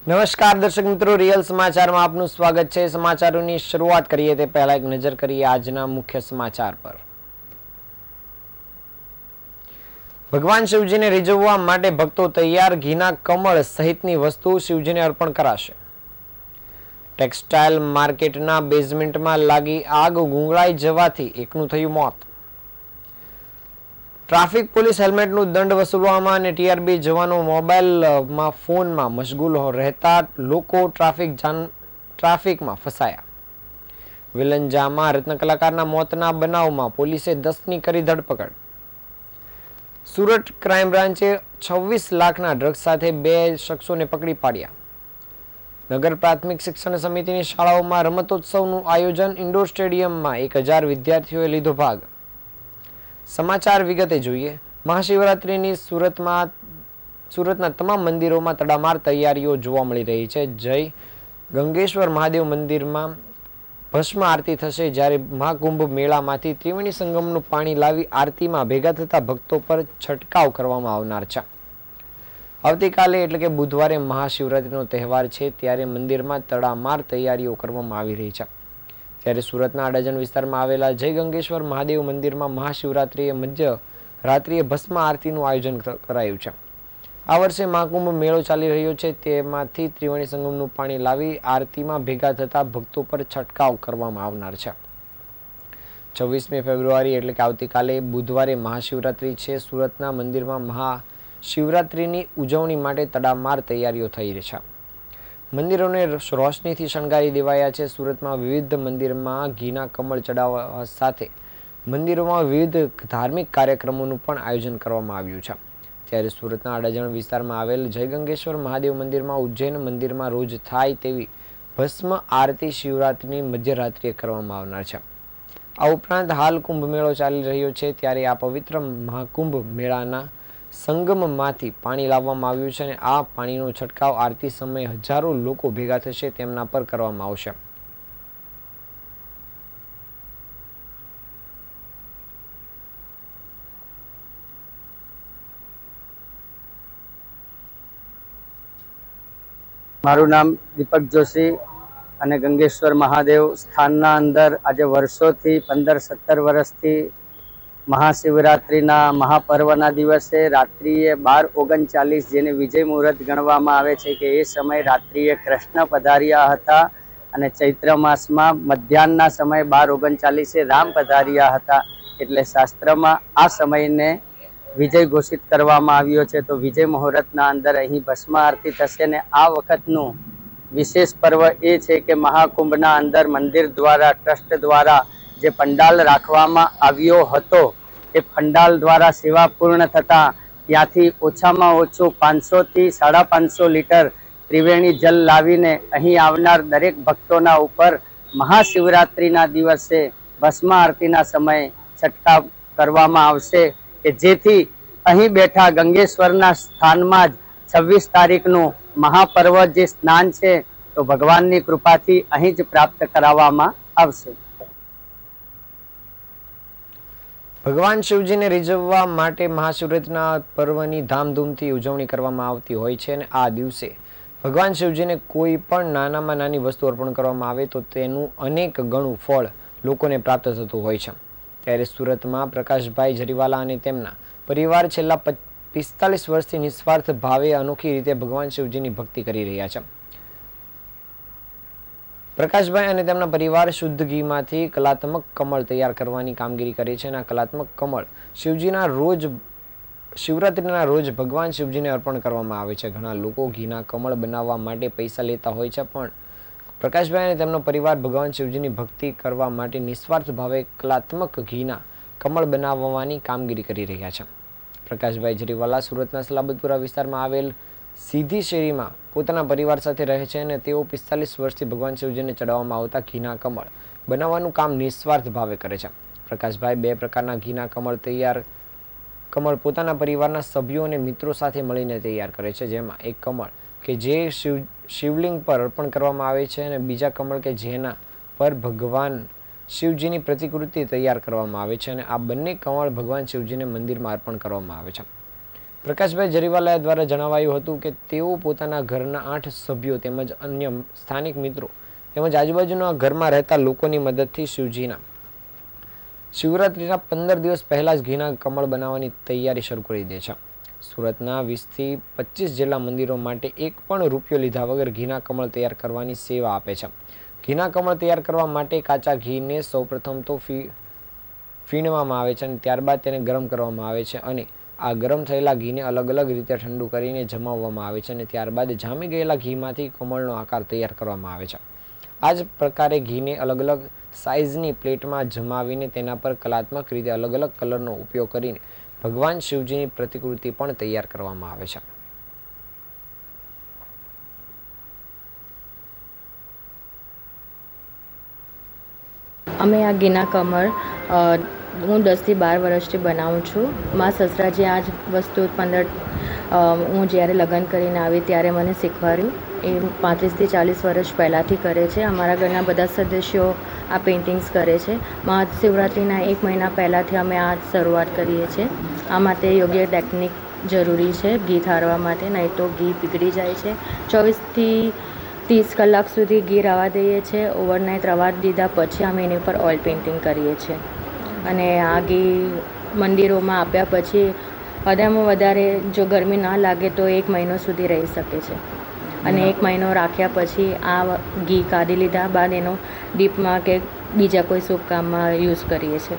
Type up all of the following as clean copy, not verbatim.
નમસ્કાર દર્શક મિત્રો, રિયલ સમાચારમાં આપનું સ્વાગત છે। સમાચારોની શરૂઆત કરીએ તે પહેલા એક નજર કરીએ આજના મુખ્ય સમાચાર પર। ભગવાન શિવજીને રીઝવવા માટે ભક્તો તૈયાર, ઘીના કમળ સહિતની વસ્તુ શિવજીને અર્પણ કરાશે। ટેક્સટાઇલ માર્કેટના બેઝમેન્ટમાં લાગી આગ, ગુંગળાઈ જવાથી એકનું થયું મોત। ટ્રાફિક પોલીસ હેલ્મેટનું દંડ વસૂલવામાં અને ટીઆરબી જવાનો મોબાઈલમાં ફોનમાં મશગુલ રહેતા લોકો ટ્રાફિકમાં ફસાયા। વિલંજામાં રત્ન કલાકારના મોતના બનાવમાં પોલીસે 10ની કરી ધરપકડ। સુરત ક્રાઇમ બ્રાન્ચે 26 લાખના ડ્રગ્સ સાથે 2 શખ્સોને પકડી પાડ્યા। નગર પ્રાથમિક શિક્ષણ સમિતિની શાળાઓમાં રમતોત્સવનું આયોજન, ઇન્ડોર સ્ટેડિયમમાં 1000 વિદ્યાર્થીઓએ લીધો ભાગ। સમાચાર વિગતે જોઈએ। મહાશિવરાત્રિની સુરતના તમામ મંદિરોમાં તડામાર તૈયારીઓ જોવા મળી રહી છે। જય ગંગેશ્વર મહાદેવ મંદિરમાં ભસ્મ આરતી થશે, જ્યારે મહાકુંભ મેળામાંથી ત્રિવેણી સંગમનું પાણી લાવી આરતીમાં ભેગા થતા ભક્તો પર છંટકાવ કરવામાં આવનાર છે। આવતીકાલે એટલે કે બુધવારે મહાશિવરાત્રિનો તહેવાર છે, ત્યારે મંદિરમાં તડામાર તૈયારીઓ કરવામાં આવી રહી છે। ત્યારે સુરતના અડાજણ વિસ્તારમાં આવેલા જય ગંગેશ્વર મહાદેવ મંદિરમાં મહાશિવરાત્રિએ મધ્ય રાત્રિએ ભસ્મ આરતીનું આયોજન કરાયું છે। આ વર્ષે મહાકુંભ મેળો ચાલી રહ્યો છે, તેમાંથી ત્રિવેણી સંગમનું પાણી લાવી આરતીમાં ભેગા થતા ભક્તો પર છંટકાવ કરવામાં આવનાર છે। 26મી ફેબ્રુઆરી એટલે કે આવતીકાલે બુધવારે મહાશિવરાત્રિ છે। સુરતના મંદિરમાં મહાશિવરાત્રિની ઉજવણી માટે તડામાર તૈયારીઓ થઈ રહી છે। મંદિરોને રોશનીથી શણગારી દેવાયા છે। સુરતમાં વિવિધ મંદિરમાં ઘીના કમળ ચડાવવા સાથે મંદિરોમાં વિવિધ ધાર્મિક કાર્યક્રમોનું પણ આયોજન કરવામાં આવ્યું છે। ત્યારે સુરતના અડાજણ વિસ્તારમાં આવેલ જય ગંગેશ્વર મહાદેવ મંદિરમાં ઉજ્જૈન મંદિરમાં રોજ થાય તેવી ભસ્મ આરતી શિવરાત્રિની મધ્યરાત્રિએ કરવામાં આવનાર છે। આ ઉપરાંત હાલ કુંભ મેળો ચાલી રહ્યો છે, ત્યારે આ પવિત્ર મહાકુંભ મેળાના સંગમમાંથી પાણી લાવવામાં આવ્યું છે અને આ પાણીનો છંટકાવ આરતી સમયે હજારો લોકો ભેગા થશે તેમના પર કરવામાં આવશે। મારું નામ દીપક જોશી અને ગંગેશ્વર મહાદેવ સ્થાનના અંદર આજે વર્ષોથી 15-17 વર્ષથી મહાશિવરાત્રિના મહાપર્વના દિવસે રાત્રિએ 12:39 જેને વિજય મુહૂર્ત ગણવામાં આવે છે કે એ સમય રાત્રિએ કૃષ્ણ પધાર્યા હતા અને ચૈત્ર માસમાં મધ્યાહનના સમયે 12:39 રામ પધાર્યા હતા। એટલે શાસ્ત્રમાં આ સમયને વિજય ઘોષિત કરવામાં આવ્યો છે। તો વિજય મુહૂર્તના અંદર અહીં ભસ્મ આરતી થશે ને આ વખતનું વિશેષ પર્વ એ છે કે મહાકુંભના અંદર મંદિર દ્વારા ટ્રસ્ટ દ્વારા જે પંડાલ રાખવામાં આવ્યો હતો એ પંડાલ દ્વારા સેવા પૂર્ણ થતાં ત્યાંથી ઓછામાં ઓછું 500 થી 550 લીટર ત્રિવેણી જલ લાવીને અહીં આવનાર દરેક ભક્તોના ઉપર મહાશિવરાત્રિના દિવસે ભસ્મ આરતીના સમયે છંટકાવ કરવામાં આવશે કે જેથી અહીં બેઠા ગંગેશ્વરના સ્થાનમાં જ 26 તારીખનું મહાપર્વ જે સ્નાન છે તો ભગવાનની કૃપાથી અહીં જ પ્રાપ્ત કરાવવામાં આવશે। ભગવાન શિવજીને રીઝવવા માટે મહાશિવરાત્રિના પર્વની ધામધૂમથી ઉજવણી કરવામાં આવતી હોય છે અને આ દિવસે ભગવાન શિવજીને કોઈ પણ નાનામાં નાની વસ્તુ અર્પણ કરવામાં આવે તો તેનું અનેક ગણું ફળ લોકોને પ્રાપ્ત થતું હોય છે। ત્યારે સુરતમાં પ્રકાશભાઈ જરીવાલા અને તેમના પરિવાર છેલ્લા 45 વર્ષથી નિસ્વાર્થ ભાવે અનોખી રીતે ભગવાન શિવજીની ભક્તિ કરી રહ્યા છે। પ્રકાશભાઈ અને તેમના પરિવાર શુદ્ધ ઘીમાંથી કલાત્મક કમળ તૈયાર કરવાની કામગીરી કરે છે અને આ કલાત્મક કમળ શિવરાત્રિના રોજ ભગવાન શિવજીને અર્પણ કરવામાં આવે છે। ઘણા લોકો ઘીના કમળ બનાવવા માટે પૈસા લેતા હોય છે, પણ પ્રકાશભાઈ અને તેમનો પરિવાર ભગવાન શિવજીની ભક્તિ કરવા માટે નિસ્વાર્થ ભાવે કલાત્મક ઘીના કમળ બનાવવાની કામગીરી કરી રહ્યા છે। પ્રકાશભાઈ જરીવાલા સુરતના સલાબતપુરા વિસ્તારમાં આવેલ સીધી શેરીમાં પોતાના પરિવાર સાથે રહે છે અને તેઓ 45 વર્ષથી ભગવાન શિવજીને ચડાવવામાં આવતા ઘીના કમળ બનાવવાનું કામ નિસ્વાર્થ ભાવે કરે છે। પ્રકાશભાઈ 2 પ્રકારના ઘીના કમળ પોતાના પરિવારના સભ્યો અને મિત્રો સાથે મળીને તૈયાર કરે છે, જેમાં એક કમળ કે જે શિવલિંગ પર અર્પણ કરવામાં આવે છે અને બીજા કમળ કે જેના પર ભગવાન શિવજીની પ્રતિકૃતિ તૈયાર કરવામાં આવે છે અને આ બંને કમળ ભગવાન શિવજીને મંદિરમાં અર્પણ કરવામાં આવે છે। પ્રકાશભાઈ જરીવાલા દ્વારા જણાવાયું હતું કે તેઓ પોતાના ઘરના 8 સભ્યો તેમજ અન્ય સ્થાનિક મિત્રો તેમજ આજુબાજુના ઘરમાં રહેતા લોકોની મદદથી શિવરાત્રીના 15 દિવસ પહેલા જ ઘીના કમળ બનાવવાની તૈયારી શરૂ કરી દે છે. સુરતના 20 થી 25 જેટલા મંદિરો માટે એક પણ રૂપિયો લીધા વગર ઘીના કમળ તૈયાર કરવાની સેવા આપે છે. ઘીના કમળ તૈયાર કરવા માટે કાચા ઘીને સૌપ્રથમ તો ફીણવામાં આવે છે અને ત્યારબાદ તેને ગરમ કરવામાં આવે છે અને આ ગરમ થયેલા ઘીને અલગ અલગ રીતે ઠંડુ કરીને જમાવવામાં આવે છે અને ત્યારબાદ જામી ગયેલા ઘીમાંથી કમળનો આકાર તૈયાર કરવામાં આવે છે. આ જ પ્રકારે ઘીને અલગ અલગ સાઇઝની પ્લેટમાં જમાવીને તેના પર કલાત્મક રીતે અલગ અલગ કલરનો ઉપયોગ કરીને ભગવાન શિવજીની પ્રતિકૃતિ પણ તૈયાર કરવામાં આવે છે. અમે આ ઘીના કમળ હું 10 થી 12 વર્ષથી બનાવું છું. મારા સસરાજી આ જ વસ્તુ હું જ્યારે લગ્ન કરીને આવી ત્યારે મને શીખવાડ્યું. એ 35 થી 40 વર્ષ પહેલાંથી કરે છે. અમારા ઘરના બધા સદસ્યો આ પેઇન્ટિંગ્સ કરે છે. મહાશિવરાત્રિના 1 મહિના પહેલાંથી અમે આ શરૂઆત કરીએ છીએ. આ માટે યોગ્ય ટેકનિક જરૂરી છે ઘી ઠારવા માટે, નહીં તો ઘી પીગળી જાય છે. 24 થી 30 કલાક સુધી ઘી રવા દઈએ છીએ. ઓવરનાઇટ રવા દીધા પછી અમે એની પર ઓઇલ પેઇન્ટિંગ કરીએ છીએ અને આ ઘી મંદિરોમાં આપ્યા પછી વધારેમાં વધારે જો ગરમી ના લાગે તો 1 મહિનો સુધી રહી શકે છે અને 1 મહિનો રાખ્યા પછી આ ઘી કાઢી લીધા બાદ એનો દીપમાં કે બીજા કોઈ શુભ કામમાં યુઝ કરીએ છીએ.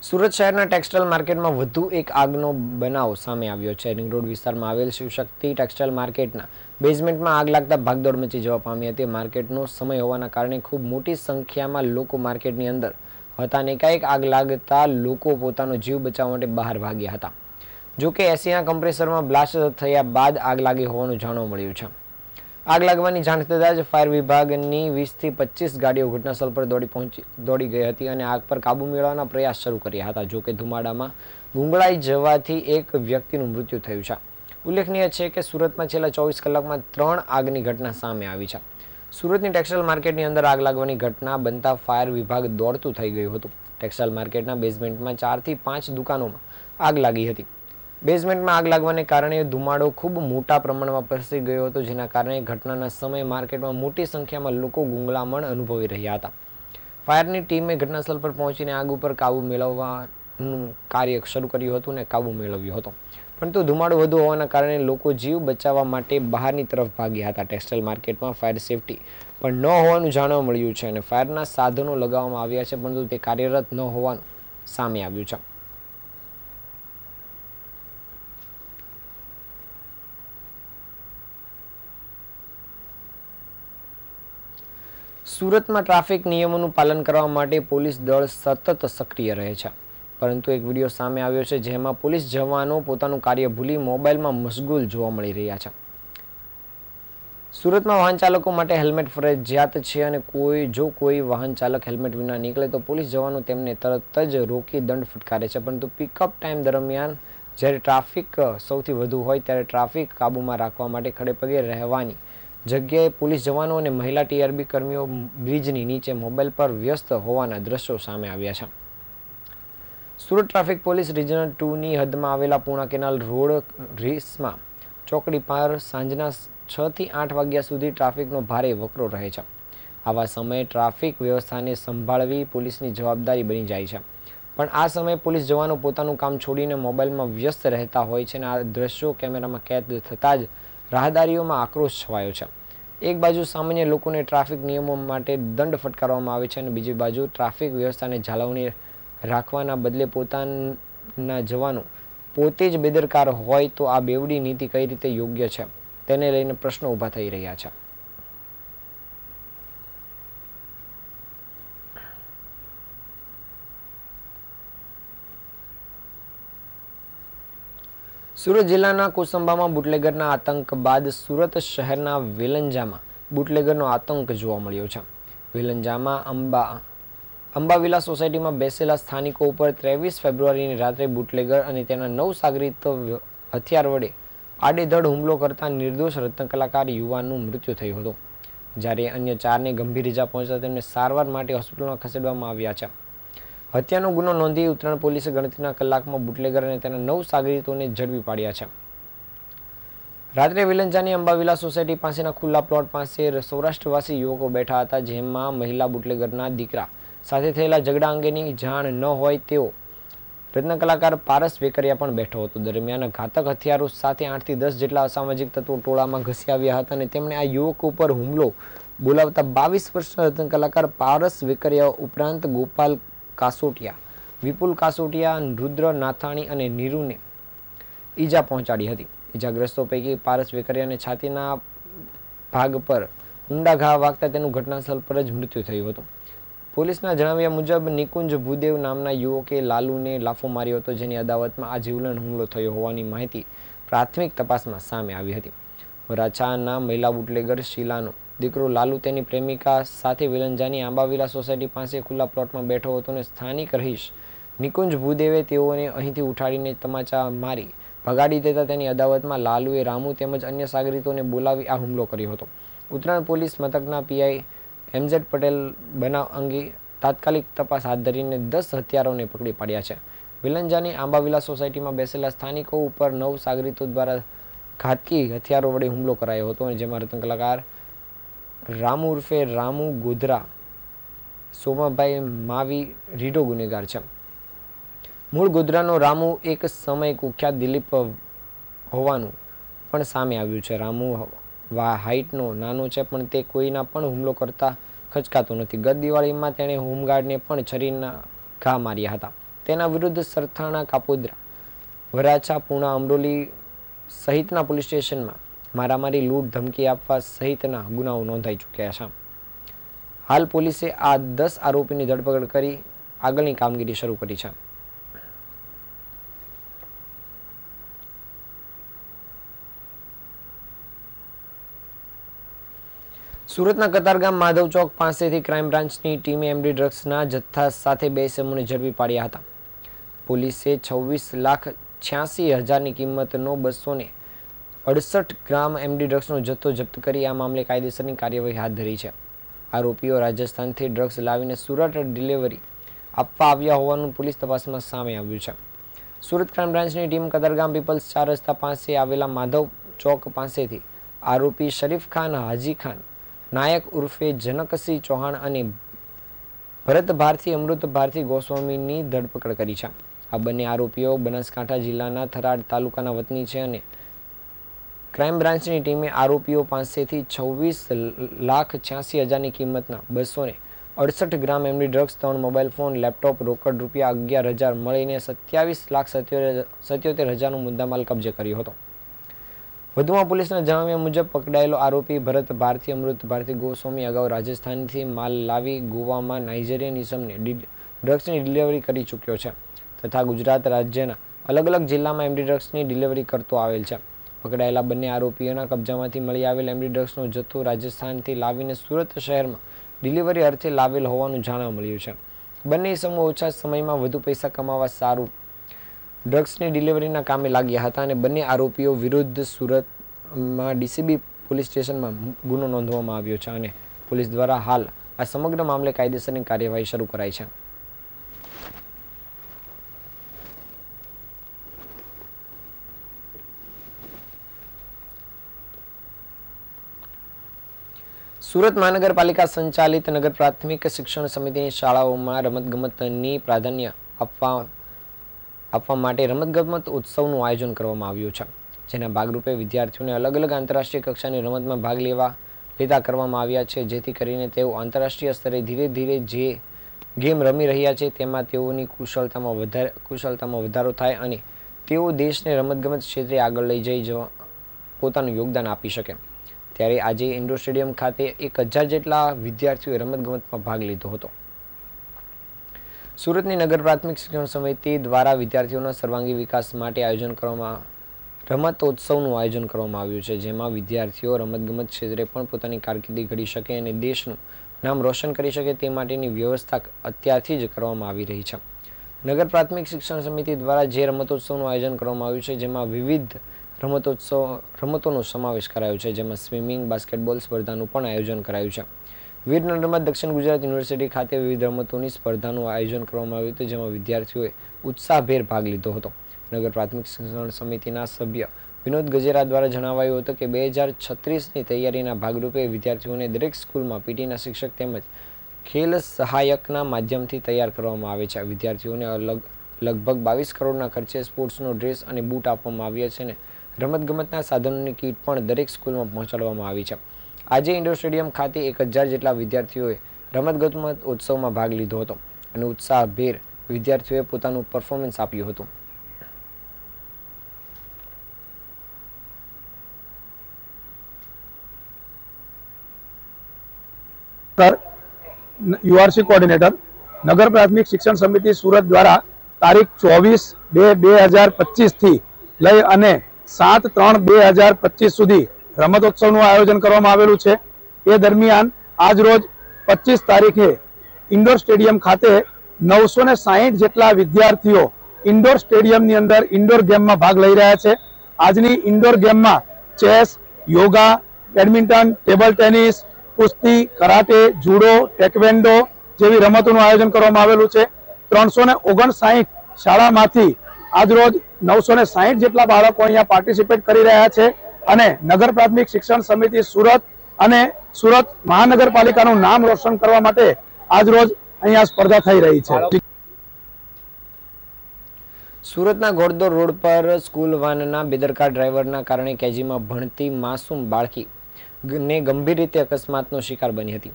સુરત શહેરના ટેક્સટાઇલ માર્કેટમાં વધુ એક આગનો બનાવ સામે આવ્યો છે. રિંગ રોડ વિસ્તારમાં આવેલ શિવશક્તિ ટેક્સટાઇલ માર્કેટના બેઝમેન્ટમાં આગ લાગતા ભાગદોડ મચી જવા પામી હતી. માર્કેટનો સમય હોવાના કારણે ખૂબ મોટી સંખ્યામાં લોકો માર્કેટની અંદર હતા અને એકાએક આગ લાગતા લોકો પોતાનો જીવ બચાવવા માટે બહાર ભાગ્યા હતા. જો કે એસીના કમ્પ્રેસરમાં બ્લાસ્ટ થયા બાદ આગ લાગી હોવાનું જાણવા મળ્યું છે. આગ લાગવાની જાણ થતાં જ ફાયર વિભાગની 20 થી 25 ગાડીઓ ઘટનાસ્થળ પર દોડી ગઈ હતી અને આગ પર કાબુ મેળવવાના પ્રયાસ શરૂ કર્યા હતા. જો કે ધુમાડામાં ગુંગળાઈ જવાથી એક વ્યક્તિનું મૃત્યુ થયું છે. ઉલ્લેખનીય છે કે સુરતમાં છેલ્લા 24 કલાકમાં 3 આગની ઘટના સામે આવી છે. સુરતની ટેક્સટાઇલ માર્કેટની અંદર આગ લાગવાની ઘટના બનતા ફાયર વિભાગ દોડતું થઈ ગયું હતું. ટેક્સટાઇલ માર્કેટના બેઝમેન્ટમાં 4 થી 5 દુકાનોમાં આગ લાગી હતી. બેઝમેન્ટમાં આગ લાગવાને કારણે ધુમાડો ખૂબ મોટા પ્રમાણમાં પ્રસરી ગયો હતો, જેના કારણે ઘટનાના સમયે માર્કેટમાં મોટી સંખ્યામાં લોકો ગુંગળામણ અનુભવી રહ્યા હતા. ફાયરની ટીમે ઘટનાસ્થળ પર પહોંચીને આગ ઉપર કાબુ મેળવવાનું કાર્ય શરૂ કર્યું હતું અને કાબુ મેળવ્યો હતો, પરંતુ ધુમાડો વધુ હોવાના કારણે લોકો જીવ બચાવવા માટે બહારની તરફ ભાગ્યા હતા. ટેક્સટાઇલ માર્કેટમાં ફાયર સેફટી પણ ન હોવાનું જાણવા મળ્યું છે અને ફાયરના સાધનો લગાવવામાં આવ્યા છે, પરંતુ તે કાર્યરત ન હોવાનું સામે આવ્યું છે. સુરતમાં ટ્રાફિક નિયમોનું પાલન કરવા માટે પોલીસ દળ સતત સક્રિય રહે છે, પરંતુ એક વિડીયો સામે આવ્યો છે જેમાં પોલીસ જવાનો પોતાનું કાર્ય ભૂલી મોબાઈલમાં મશગુલ જોવા મળી રહ્યા છે. સુરતમાં વાહન ચાલકો માટે હેલ્મેટ ફરજિયાત છે અને જો કોઈ વાહન ચાલક હેલ્મેટ વિના નીકળે તો પોલીસ જવાનો તેમને તરત જ રોકી દંડ ફટકારે છે, પરંતુ પિકઅપ ટાઈમ દરમિયાન જ્યારે ટ્રાફિક સૌથી વધુ હોય ત્યારે ટ્રાફિક કાબૂમાં રાખવા માટે ખડેપગે રહેવાની જગ્યાએ પોલીસ જવાનો અને મહિલા ટીઆરબી કર્મીઓ બ્રિજની નીચે મોબાઈલ પર વ્યસ્ત હોવાના દ્રશ્યો સામે આવ્યા છે. સુરત ટ્રાફિક પોલીસ રિજનલ 2ની હદમાં આવેલા પૂર્ણા કેનાલ રોડ રીસમાં ચોકડી પર સાંજના 6 થી 8 વાગ્યા સુધી ટ્રાફિકનો ભારે વકરો રહે છે. આવા સમયે ટ્રાફિક વ્યવસ્થાને સંભાળવી પોલીસની જવાબદારી બની જાય છે, પણ આ સમયે પોલીસ જવાનો પોતાનું કામ છોડીને મોબાઈલમાં વ્યસ્ત રહેતા હોય છે અને આ દ્રશ્યો કેમેરામાં કેદ થતાં જ રાહદારીઓમાં આક્રોશ છવાયો છે. એક બાજુ સામાન્ય લોકોને ટ્રાફિક નિયમો માટે દંડ ફટકારવામાં આવે છે અને બીજી બાજુ ટ્રાફિક વ્યવસ્થાને જાળવણી રાખવાના બદલે પોતાના જવાનો પોતે જ બેદરકાર હોય તો આ બેવડી નીતિ કઈ રીતે યોગ્ય છે, તેને લઈને પ્રશ્નો ઊભા થઈ રહ્યા છે. સુરત જિલ્લાના કોસંબામાં બુટલેગરના આતંક બાદ સુરત શહેરના વેલંજામાં બુટલેગરનો આતંક જોવા મળ્યો છે. વેલંજામાં અંબાવિલા સોસાયટીમાં બેસેલા સ્થાનિકો ઉપર 23 ફેબ્રુઆરીની રાત્રે બુટલેગર અને તેના 9 સાગરીતો હથિયાર વડે આડેધડ હુમલો કરતા નિર્દોષ રત્નકલાકાર યુવાનનું મૃત્યુ થયું હતું, જ્યારે અન્ય 4ને ગંભીર ઇજા પહોંચતા તેમને સારવાર માટે હોસ્પિટલમાં ખસેડવામાં આવ્યા છે. હત્યાનો ગુનો નોંધી ઉત્તરાયણ પોલીસે ગણતરીના કલાકમાં બુટલેગર અને તેના 9 સાગરીતોને ઝડપી પાડ્યા છે. રાત્રે વિલંજાની અંબાવિલા સોસાયટી પાસેના ખુલ્લા પ્લોટ પાસે સૌરાષ્ટ્રવાસી યુવકો બેઠા હતા, જેમાં મહિલા બુટલેગરના દીકરા સાથે થયેલા ઝઘડા અંગેની જાણ ન હોય તેવો રત્ન કલાકાર પારસ વેકરિયા પણ બેઠો હતો. દરમિયાન ઘાતક હથિયારો સાથે 8 થી 10 જેટલા અસામાજિક તત્વો ટોળામાં ઘસી આવ્યા હતા અને તેમણે આ યુવકો ઉપર હુમલો બોલાવતા 22 વર્ષના રત્ન કલાકાર પારસ વેકરિયા ઉપરાંત ગોપાલ કાસોટિયા, વિપુલ કાસોટિયા, રુદ્ર નાથાણી અને નીરુને ઈજા પહોંચાડી હતી. ઈજાગ્રસ્તો પૈકી પારસ વેકરિયાને છાતીના ભાગ પર ઊંડા ઘા વાગતા તેનું ઘટનાસ્થળ પર જ મૃત્યુ થયું હતું. પોલીસના જણાવ્યા મુજબ નિકુંજ ભૂદેવ નામના યુવકે લાલુને લાફો માર્યો હતો, જેની અદાવતમાં આ જીવલેણ હુમલો થયો હોવાની માહિતી પ્રાથમિક તપાસમાં સામે આવી હતી. વરાછાના મહિલા બુટલેગર શીલાનો દીકરો લાલુ તેની પ્રેમિકા સાથે વિલંજાની આંબાવિલા સોસાયટી પાસે ખુલ્લા પ્લોટમાં બેઠો હતો અને સ્થાનિક રહીશ નિકુંજ ભૂદેવે તેઓને અહીંથી ઉઠાડીને તમાચા મારી ભગાડી દેતા તેની અદાવતમાં લાલુએ રામુ તેમજ અન્ય સાગરીતોને બોલાવી આ હુમલો કર્યો હતો. ઉત્તરાયણ પોલીસ મથકના પીઆઈ એમઝેડ પટેલ બનાવ અંગે તાત્કાલિક તપાસ હાથ ધરીને 10 હત્યારાઓને પકડી પાડ્યા છે. વિલંજાની આંબાવિલા સોસાયટીમાં બેસેલા સ્થાનિકો ઉપર 9 સાગરીતો દ્વારા ઘાતકી હથિયારો વડે હુમલો કરાયો હતો, જેમાં રત્ન કલાકાર રામુ ઉર્ફે રામુ ગોધરા, સોમાભાઈ માવી રીઢો ગુનેગાર છે. મૂળ ગોધરાનો રામુ એક સમય કુખ્યાત દિલીપ હોવાનું પણ સામે આવ્યું છે. રામુ હાઇટનો નાનો છે, પણ તે કોઈના પણ હુમલો કરતા ખચકાતો નથી. ગત દિવાળીમાં તેણે હોમગાર્ડને પણ છરીના ઘા માર્યા હતા. તેના વિરુદ્ધ સરથાણા, કાપોદ્રા, વરાછા, પૂણા, અમરોલી સહિતના પોલીસ સ્ટેશનમાં મારામારી, લૂંટ, ધમકી આપવા સહિતના ગુનાઓ નોંધાઈ ચૂક્યા છે. હાલ પોલીસે આ 10 આરોપીની ધરપકડ કરી આગળની કામગીરી શરૂ કરી છે. સુરતના કતારગામ માધવ ચોક પાસેથી ક્રાઇમ બ્રાન્ચની ટીમે એમડી ડ્રગ્સના જથ્થા સાથે 2 ઇસમોને ઝડપી પાડ્યા હતા. પોલીસે 26,86,000ની કિંમતનો 268 ગ્રામ એમડી ડ્રગ્સનો જથ્થો જપ્ત કરી આ મામલે કાયદેસરની કાર્યવાહી હાથ ધરી છે. આરોપીઓ રાજસ્થાનથી ડ્રગ્સ લાવીને સુરત ડિલિવરી આપવા આવ્યા હોવાનું પોલીસ તપાસમાં સામે આવ્યું છે. સુરત ક્રાઇમ બ્રાન્ચની ટીમ કતારગામ પીપલ્સ 4 રસ્તા પાસે આવેલા માધવ ચોક પાસેથી આરોપી શરીફ ખાન, હાજી ખાન નાયક ઉર્ફે જનકસિંહ ચૌહાણ અને ભરત ભારતી, અમૃત ભારતી ગોસ્વામીની ધરપકડ કરી છે. આ બંને આરોપીઓ બનાસકાંઠા જિલ્લાના થરાદ તાલુકાના વતની છે અને ક્રાઇમ બ્રાન્ચની ટીમે આરોપીઓ પાસેથી 26,86,000ની કિંમતના 268 ગ્રામ MD drugs, 3 mobile phone, laptop, રોકડ રૂપિયા 11,000 મળીને 27,77,000નો મુદ્દામાલ કબજે કર્યો હતો. વધુમાં પોલીસના જણાવ્યા મુજબ પકડાયેલો આરોપી ભરત ભારતી, અમૃત ભારતી ગોસ્વામી અગાઉ રાજસ્થાનથી માલ લાવી ગોવામાં નાઇજીરિયન ઇસમને ડ્રગ્સની ડિલિવરી કરી ચૂક્યો છે તથા ગુજરાત રાજ્યના અલગ અલગ જિલ્લામાં એમડી ડ્રગ્સની ડિલિવરી કરતો આવેલ છે. પકડાયેલા બંને આરોપીઓના કબજામાંથી મળી આવેલ એમડી ડ્રગ્સનો જથ્થો રાજસ્થાનથી લાવીને સુરત શહેરમાં ડિલિવરી અર્થે લાવેલ હોવાનું જાણવા મળ્યું છે. બંને ઇસમો ઓછા સમયમાં વધુ પૈસા કમાવા સારું ડ્રગ્સની ડિલિવરીના કામે લાગ્યા હતા અને બંને આરોપીઓ વિરુદ્ધ સુરતમાં ડીસીબી પોલીસ સ્ટેશનમાં ગુનો નોંધવામાં આવ્યો છે અને પોલીસ દ્વારા હાલ આ સમગ્ર મામલે કાયદેસરની કાર્યવાહી શરૂ કરાઈ છે. સુરત મહાનગરપાલિકા સંચાલિત નગર પ્રાથમિક શિક્ષણ સમિતિની શાળાઓમાં રમતગમતની પ્રાધાન્ય આપવા માટે રમતગમત ઉત્સવનું આયોજન કરવામાં આવ્યું છે, જેના ભાગરૂપે વિદ્યાર્થીઓને અલગ અલગ આંતરરાષ્ટ્રીય કક્ષાની રમતમાં ભાગ લેતા કરવામાં આવ્યા છે, જેથી કરીને તેઓ આંતરરાષ્ટ્રીય સ્તરે ધીરે ધીરે જે ગેમ રમી રહ્યા છે તેમાં તેઓની કુશળતામાં વધારો થાય અને તેઓ દેશને રમતગમત ક્ષેત્રે આગળ લઈ જઈ પોતાનું યોગદાન આપી શકે. ત્યારે આજે ઇન્ડોર સ્ટેડિયમ ખાતે 1,000 જેટલા વિદ્યાર્થીઓએ રમતગમતમાં ભાગ લીધો હતો. સુરતની નગર પ્રાથમિક શિક્ષણ સમિતિ દ્વારા વિદ્યાર્થીઓના સર્વાંગી વિકાસ માટે રમતોત્સવનું આયોજન કરવામાં આવ્યું છે, જેમાં વિદ્યાર્થીઓ રમતગમત ક્ષેત્રે પણ પોતાની કારકિર્દી ઘડી શકે અને દેશનું નામ રોશન કરી શકે તે માટેની વ્યવસ્થા અત્યારથી જ કરવામાં આવી રહી છે. નગર પ્રાથમિક શિક્ષણ સમિતિ દ્વારા જે રમતોત્સવનું આયોજન કરવામાં આવ્યું છે, જેમાં વિવિધ રમતોનો સમાવેશ કરાયો છે, જેમાં સ્વિમિંગ, બાસ્કેટબોલ સ્પર્ધાનું પણ આયોજન કરાયું છે. વીર નર્મદ દક્ષિણ ગુજરાત યુનિવર્સિટી ખાતે વિવિધ રમતોની સ્પર્ધાનું આયોજન કરવામાં આવ્યું હતું, જેમાં વિદ્યાર્થીઓએ ઉત્સાહભેર ભાગ લીધો હતો. નગર પ્રાથમિક શિક્ષણ સમિતિના સભ્ય વિનોદ ગજેરા દ્વારા જણાવાયું હતું કે 2036ની તૈયારીના ભાગરૂપે વિદ્યાર્થીઓને દરેક સ્કૂલમાં પીટીના શિક્ષક તેમજ ખેલ સહાયકના માધ્યમથી તૈયાર કરવામાં આવે છે. વિદ્યાર્થીઓને લગભગ 22 કરોડના ખર્ચે સ્પોર્ટ્સનો ડ્રેસ અને બૂટ આપવામાં આવ્યા છે અને રમતગમતના સાધનોની કીટ પણ દરેક સ્કૂલમાં પહોંચાડવામાં આવી છે. આજે ઇન્ડોર સ્ટેડિયમ ખાતે 1000 જેટલા વિદ્યાર્થીઓએ રમતગમત ઉત્સવમાં ભાગ લીધો હતો અને ઉત્સાહભેર વિદ્યાર્થીઓએ પોતાનું પરફોર્મન્સ આપ્યું હતું. યુઆરસી કોઓર્ડિનેટર નગર પ્રાથમિક શિક્ષણ સમિતિ સુરત દ્વારા તારીખ 24/2/2025 થી લઈ અને 7/3/2025 સુધી રમતોત્સવનું આયોજન કરવામાં આવેલું છે. એ દરમિયાન આજ રોજ 25 તારીખે ઇન્ડોર સ્ટેડિયમ ખાતે 960 જેટલા વિદ્યાર્થીઓ ઇન્ડોર સ્ટેડિયમની અંદર ઇન્ડોર ગેમમાં ભાગ લઈ રહ્યા છે. આજની ઇન્ડોર ગેમમાં chess, yoga, badminton, table tennis, કુસ્તી, કરાટે, જુડો, ટેકવેન્ડો જેવી રમતોનું આયોજન કરવામાં આવેલું છે. 359 શાળામાંથી આજરોજ 960 જેટલા બાળકો અહીંયા પાર્ટિસિપેટ કરી રહ્યા છે અને નગર પ્રાથમિક શિક્ષણ સમિતિ સુરત અને સુરત મહાનગરપાલિકાનું નામ રોશન કરવા માટે આજરોજ અહીંયા સ્પર્ધા થઈ રહી છે. સુરતના ઘોડદોડ રોડ પર સ્કૂલ વાનના બેદરકાર ડ્રાઈવરના કારણે કેજીમાં ભણતી માસૂમ બાળકી ને ગંભીર રીતે અકસ્માતનો શિકાર બની હતી.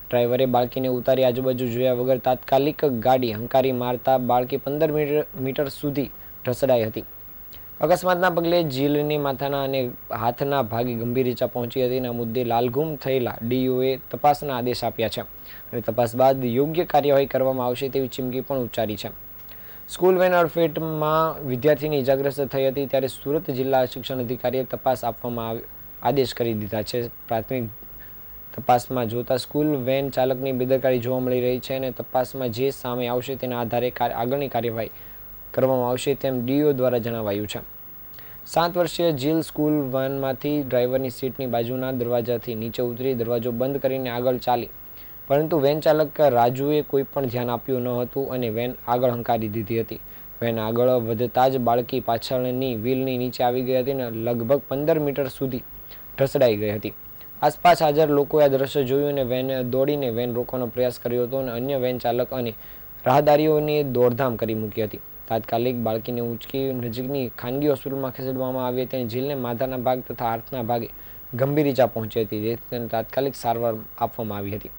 ડ્રાઈવરે બાળકીને ઉતારી આજુબાજુ જોયા વગર તાત્કાલિક ગાડી હંકારી મારતા બાળકી 15 મીટર સુધી ઢસડાઈ હતી. અકસ્માતના પગલે જીલની માથાના અને હાથના ભાગે ગંભીર ઈજા પહોંચી હતી. આ મુદ્દે લાલઘુમ થયેલા ડીઓએ તપાસના આદેશ આપ્યા છે અને તપાસ બાદ યોગ્ય કાર્યવાહી કરવામાં આવશે તેવી ચીમકી પણ ઉચ્ચારી છે. સ્કૂલ વેન અડફેટમાં વિદ્યાર્થીની ઇજાગ્રસ્ત થઈ હતી ત્યારે સુરત જિલ્લા શિક્ષણ અધિકારીએ તપાસ આપવામાં આદેશ કરી દીધા છે. પ્રાથમિક તપાસમાં જોતા સ્કૂલ વેન ચાલકની બેદરકારી જોવા મળી રહી છે અને તપાસમાં જે સામે આવશે તેના આધારે આગળની કાર્યવાહી કરવામાં આવશે તેમ ડીઓ દ્વારા જણાવાયું છે. 7 વર્ષીય જીલ સ્કૂલ વાનમાંથી ડ્રાઈવરની સીટની બાજુના દરવાજાથી નીચે ઉતરી દરવાજો બંધ કરીને આગળ ચાલી, પરંતુ વેન ચાલક રાજુએ કોઈ પણ ધ્યાન આપ્યું ન હતું અને વેન આગળ હંકારી દીધી હતી. વેન આગળ વધતા જ બાળકી પાછળની વ્હીલની નીચે આવી ગઈ હતી અને લગભગ 15 મીટર સુધી ઢસડાઈ ગઈ હતી. આસપાસ હાજર લોકોએ આ દ્રશ્ય જોયું અને વેન દોડીને વેન રોકવાનો પ્રયાસ કર્યો હતો અને અન્ય વેન ચાલક અને રાહદારીઓને દોડધામ કરી મૂકી હતી. તાત્કાલિક બાળકીને ઉંચકી નજીકની ખાનગી હોસ્પિટલમાં ખસેડવામાં આવી હતી અને જીલને માથાના ભાગ તથા હાથના ભાગે ગંભીર ઈજા પહોંચી હતી, જેથી તેને તાત્કાલિક સારવાર આપવામાં આવી હતી.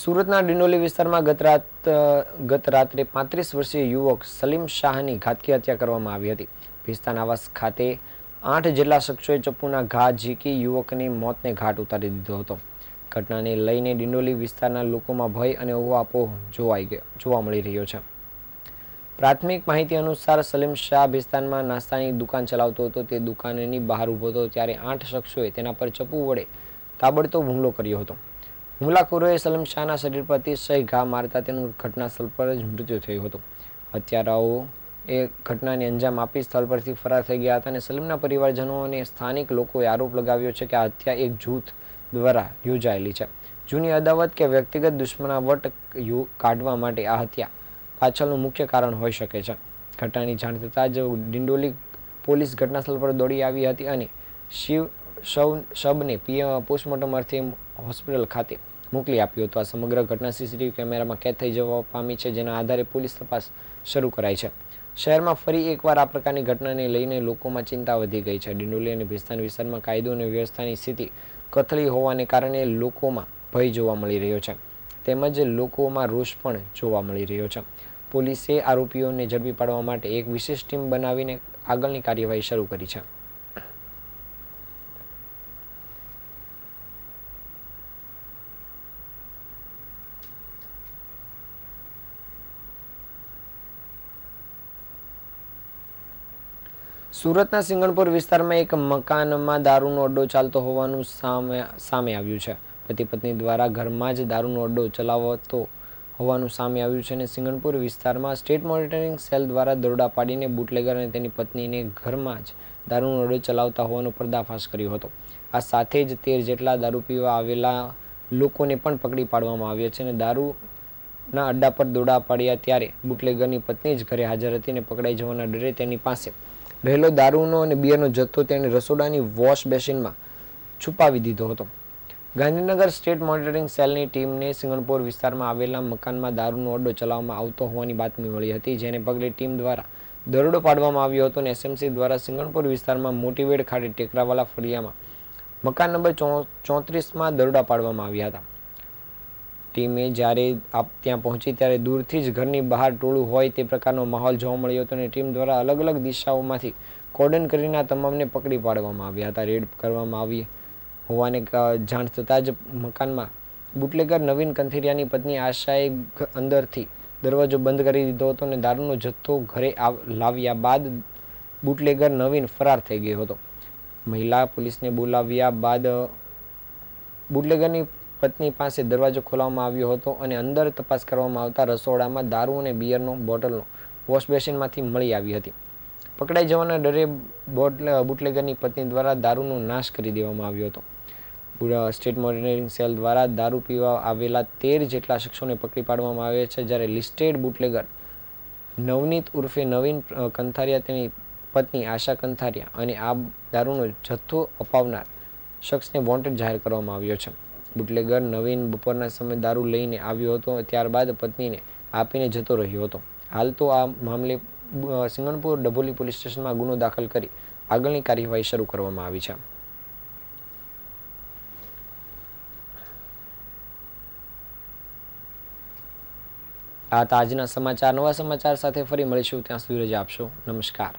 સુરતના ડિંડોલી વિસ્તારમાં ગત રાત્રે 35 વર્ષીય યુવક સલીમ શાહની ઘાતકી હત્યા કરવામાં આવી હતી. ભિસ્તાન આવાસ ખાતે 8 જેટલા શખ્સોએ ચપ્પુના ઘા ઝીકી યુવકની મોતને ઘાટ ઉતારી દીધો હતો. ઘટનાને લઈને ડિંડોલી વિસ્તારના લોકોમાં ભય અને ઉહાપોહ જોવા મળી રહ્યો છે. પ્રાથમિક માહિતી અનુસાર સલીમ શાહ ભિસ્તાનમાં નાસ્તાની દુકાન ચલાવતો હતો. તે દુકાનની બહાર ઊભો હતો ત્યારે 8 શખ્સોએ તેના પર ચપ્પુ વડે તાબડતોબ હુમલો કર્યો હતો. હુમલાખોરોએ સલીમ શાહના શરીર પર અતિશય ઘા મારતા તેનું ઘટના સ્થળ પર જ મૃત્યુ થયું હતું. હત્યારાઓ એ ઘટનાને અંજામ આપી સ્થળ પરથી ફરાર થઈ ગયા હતા અને સલીમના પરિવારજનો અને સ્થાનિક લોકોએ આરોપ લગાવ્યો છે કે આ હત્યા એક જૂથ દ્વારા યોજાયેલી છે. જૂની અદાવત કે વ્યક્તિગત દુશ્મનાવટ કાઢવા માટે આ હત્યા પાછળનું મુખ્ય કારણ હોઈ શકે છે. ઘટનાની જાણ થતાં જ ડિંડોલી પોલીસ ઘટનાસ્થળ પર દોડી આવી હતી અને શબને પોસ્ટમોર્ટમ અર્થે હોસ્પિટલ ખાતે મોકલી આપ્યો હતો. આ સમગ્ર ઘટના સીસીટીવી કેમેરામાં કેદ થઈ જવા પામી છે, જેના આધારે પોલીસ તપાસ શરૂ કરાઈ છે. શહેરમાં ફરી એકવાર આ પ્રકારની ઘટનાને લઈને લોકોમાં ચિંતા વધી ગઈ છે. ડિંડોલી અને ભિસ્તાન વિસ્તારમાં કાયદો અને વ્યવસ્થાની સ્થિતિ કથળી હોવાને કારણે લોકોમાં ભય જોવા મળી રહ્યો છે, તેમજ લોકોમાં રોષ પણ જોવા મળી રહ્યો છે. પોલીસે આરોપીઓને ઝડપી પાડવા માટે એક વિશેષ ટીમ બનાવીને આગળની કાર્યવાહી શરૂ કરી છે. સુરતના સિંગણપુર વિસ્તારમાં એક મકાનમાં દારૂનો અડ્ડો ચાલતો હોવાનું સામે આવ્યું છે. પતિ પત્ની દ્વારા ઘરમાં જ દારૂનો અડ્ડો ચલાવતો હોવાનું સામે આવ્યું છે અને સિંગણપુર વિસ્તારમાં સ્ટેટ મોનિટરિંગ સેલ દ્વારા દરોડા પાડીને બુટલેગર અને તેની પત્નીને ઘરમાં જ દારૂનો અડ્ડો ચલાવતા હોવાનો પર્દાફાશ કર્યો હતો. આ સાથે જ 13 જેટલા દારૂ પીવા આવેલા લોકોને પણ પકડી પાડવામાં આવ્યા છે અને દારૂના અડ્ડા પર દરોડા પાડ્યા ત્યારે બુટલેગરની પત્ની જ ઘરે હાજર હતી અને પકડાઈ જવાના ડરે તેની પાસે રહેલો દારૂનો અને બિયરનો જથ્થો તેણે રસોડાની વોશ બેસિનમાં છુપાવી દીધો હતો. ગાંધીનગર સ્ટેટ મોનિટરિંગ સેલની ટીમને સિંગણપુર વિસ્તારમાં આવેલા મકાનમાં દારૂનો અડ્ડો ચલાવવામાં આવતો હોવાની બાતમી મળી હતી, જેને પગલે ટીમ દ્વારા દરોડો પાડવામાં આવ્યો હતો અને એસએમસી દ્વારા સિંગણપુર વિસ્તારમાં મોટીવેડ ખાતે ટેકરાવાલા ફળિયામાં મકાન નંબર 34માં દરોડા પાડવામાં આવ્યા હતા. ટીમે જ્યારે ત્યાં પહોંચી ત્યારે દૂરથી જ ઘરની બહાર ટોળું હોય તે પ્રકારનો માહોલ જોવા મળ્યો હતો અને ટીમ દ્વારા અલગ અલગ દિશાઓમાંથી કોર્ડન કરીને આ તમામને પકડી પાડવામાં આવ્યા હતા. રેડ કરવામાં આવી હોવાને જાણ થતાં જ મકાનમાં બુટલેગર નવીન કંથેરિયાની પત્ની આશાએ અંદરથી દરવાજો બંધ કરી દીધો હતો અને દારૂનો જથ્થો ઘરે લાવ્યા બાદ બુટલેગર નવીન ફરાર થઈ ગયો હતો. મહિલા પોલીસને બોલાવ્યા બાદ બુટલેગરની પત્ની પાસે દરવાજો ખોલવામાં આવ્યો હતો અને અંદર તપાસ કરવામાં આવતા રસોડામાં દારૂ અને બિયરનો બોટલનો વોશ બેસિનમાંથી મળી આવી હતી. પકડાઈ જવાના ડરે બુટલેગરની પત્ની દ્વારા દારૂનો નાશ કરી દેવામાં આવ્યો હતો. સ્ટેટ મોનિટરિંગ સેલ દ્વારા દારૂ પીવા આવેલા 13 જેટલા શખ્સોને પકડી પાડવામાં આવ્યા છે, જ્યારે લિસ્ટેડ બુટલેગર નવનીત ઉર્ફે નવીન કંથારિયા, તેની પત્ની આશા કંથારિયા અને આ દારૂનો જથ્થો અપાવનાર શખ્સને વોન્ટેડ જાહેર કરવામાં આવ્યો છે. બુટલેગર નવીન બપોરના સમયે દારૂ લઈને આવ્યો હતો, ત્યારબાદ પત્નીને આપીને જતો રહ્યો હતો. હાલ તો આ મામલે સિંગણપુર ડભોલી પોલીસ સ્ટેશનમાં ગુનો દાખલ કરી આગળની કાર્યવાહી શરૂ કરવામાં આવી છે. આ આજના સમાચાર. નવા સમાચાર સાથે ફરી મળીશું. ત્યાં સુધી રજા આપશો. નમસ્કાર.